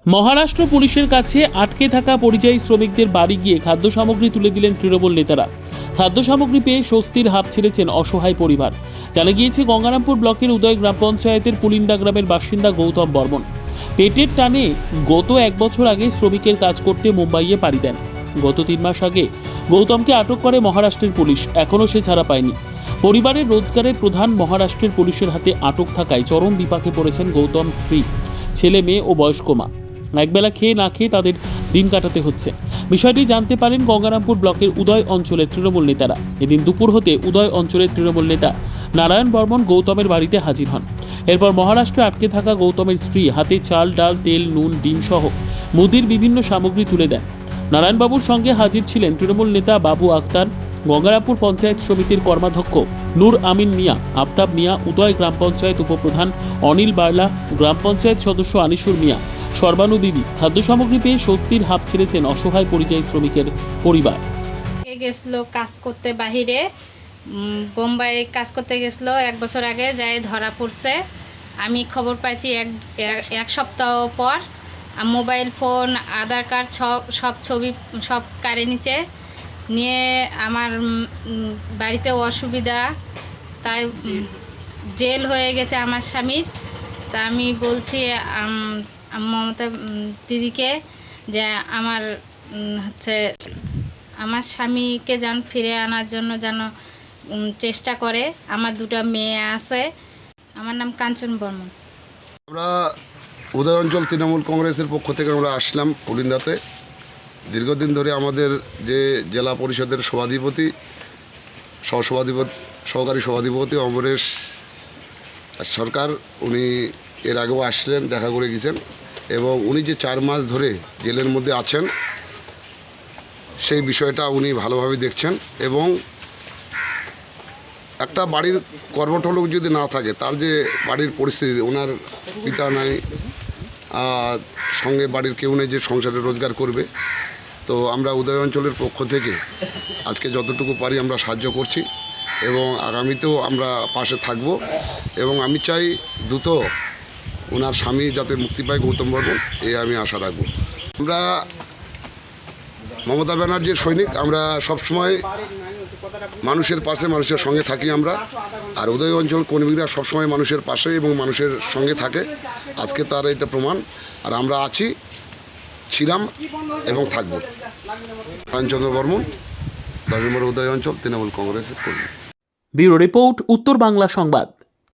মহারাষ্ট্র পুলিশের কাছে আটকে থাকা পরিযায়ী শ্রমিকদের বাড়ি গিয়ে খাদ্য সামগ্রী তুলে দিলেন তৃণমূল নেতারা। খাদ্য সামগ্রী পেয়ে স্বস্তির হাঁপ ছেড়েছেন অসহায় পরিবার। জানা গিয়েছে গঙ্গারামপুর ব্লকের উদয় গ্রাম পঞ্চায়েতের পুলিন্ডা গ্রামের বাসিন্দা গৌতম বর্মন পেটের টানে গত 1 বছর আগে শ্রমিকের কাজ করতে মুম্বাইয়ে পাড়ি দেন। গত 3 মাস আগে গৌতমকে আটক করে মহারাষ্ট্রের পুলিশ, এখনও সে ছাড়া পায়নি। পরিবারের রোজগারের প্রধান মহারাষ্ট্রের পুলিশের হাতে আটক থাকায় চরম বিপাকে পড়েছেন গৌতম স্ত্রী, ছেলে মেয়ে ও বয়স্ক মা। একবেলা খেয়ে না খেয়ে তাদের দিন কাটাতে হচ্ছে। বিষয়টি জানতে পারেন গঙ্গারামপুর ব্লকের উদয় অঞ্চলের তৃণমূল নেতারা। এদিন দুপুর হতে উদয় অঞ্চলের তৃণমূল নেতা নারায়ণ বর্মন গৌতমের বাড়িতে হাজির হন। এরপর মহারাষ্ট্রে আটকে থাকা গৌতমের স্ত্রী হাতে চাল, ডাল, তেল, নুন, ডিম সহ মুদির বিভিন্ন সামগ্রী তুলে দেন। নারায়ণবাবুর সঙ্গে হাজির ছিলেন তৃণমূল নেতা বাবু আক্তার, গঙ্গারামপুর পঞ্চায়েত সমিতির কর্মাধ্যক্ষ নূর আমিন মিয়া, আফতাব মিয়া, উদয় গ্রাম পঞ্চায়েত উপপ্রধান অনিল বার্লা, গ্রাম পঞ্চায়েত সদস্য আনিসুর মিয়া, সর্বানু বিবি। খাদ্য সামগ্রী পেয়ে স্বস্তির হাঁপ ছেড়েছেন অসহায় পরিযায়ী শ্রমিকের পরিবার। গেছিল কাজ করতে বাহিরে, বোম্বাই কাজ করতে গেছিল 1 বছর আগে, যাই ধরা পড়ছে। আমি খবর পাইছি এক সপ্তাহ পর। মোবাইল ফোন, আধার কার্ড সব ছবি সব কারে নিচে নিয়ে আমার বাড়িতে অসুবিধা, তাই জেল হয়ে গেছে আমার স্বামীর। তা আমি বলছি মমতা দিদিকে যে আমার আমার স্বামীকে যেন ফিরে আনার জন্য যেন চেষ্টা করে। আমার 2টা মেয়ে আছে। আমার নাম কাঞ্চন বর্মন। আমরা উদয় অঞ্চল তৃণমূল কংগ্রেসের পক্ষ থেকে আমরা আসলাম পুলিন্দাতে। দীর্ঘদিন ধরে আমাদের যে জেলা পরিষদের সভাধিপতি, সহকারী সভাধিপতি অমরেশ সরকার, উনি এর আগেও আসলেন, দেখা করে গেছেন, এবং উনি যে 4 মাস ধরে জেলের মধ্যে আছেন সেই বিষয়টা উনি ভালোভাবে দেখছেন। এবং একটা বাড়ির কর্মঠলোক যদি না থাকে, তার যে বাড়ির পরিস্থিতি, ওনার পিতা নাই, সঙ্গে বাড়ির কেউ নেই যে সংসারে রোজগার করবে। তো আমরা উদয় অঞ্চলের পক্ষ থেকে আজকে যতটুকু পারি আমরা সাহায্য করছি এবং আগামীতেও আমরা পাশে থাকব। এবং আমি চাই দ্রুত ওনার স্বামী যাতে মুক্তি পায়, গৌতম বর্মন, এই আমি আশা রাখব। আমরা মমতা ব্যানার্জির সৈনিক, আমরা সবসময় মানুষের পাশে, মানুষের সঙ্গে থাকি আমরা। আর উদয় অঞ্চল কর্মীরা সবসময় মানুষের পাশে এবং মানুষের সঙ্গে থাকে। আজকে তার এটা প্রমাণ। আর আমরা আছি, ছিলাম এবং থাকব। কাঞ্চন বর্মন, 10 নম্বর উদয় অঞ্চল তৃণমূল কংগ্রেসের কর্মী। ব্যুরো রিপোর্ট, উত্তর বাংলা সংবাদ।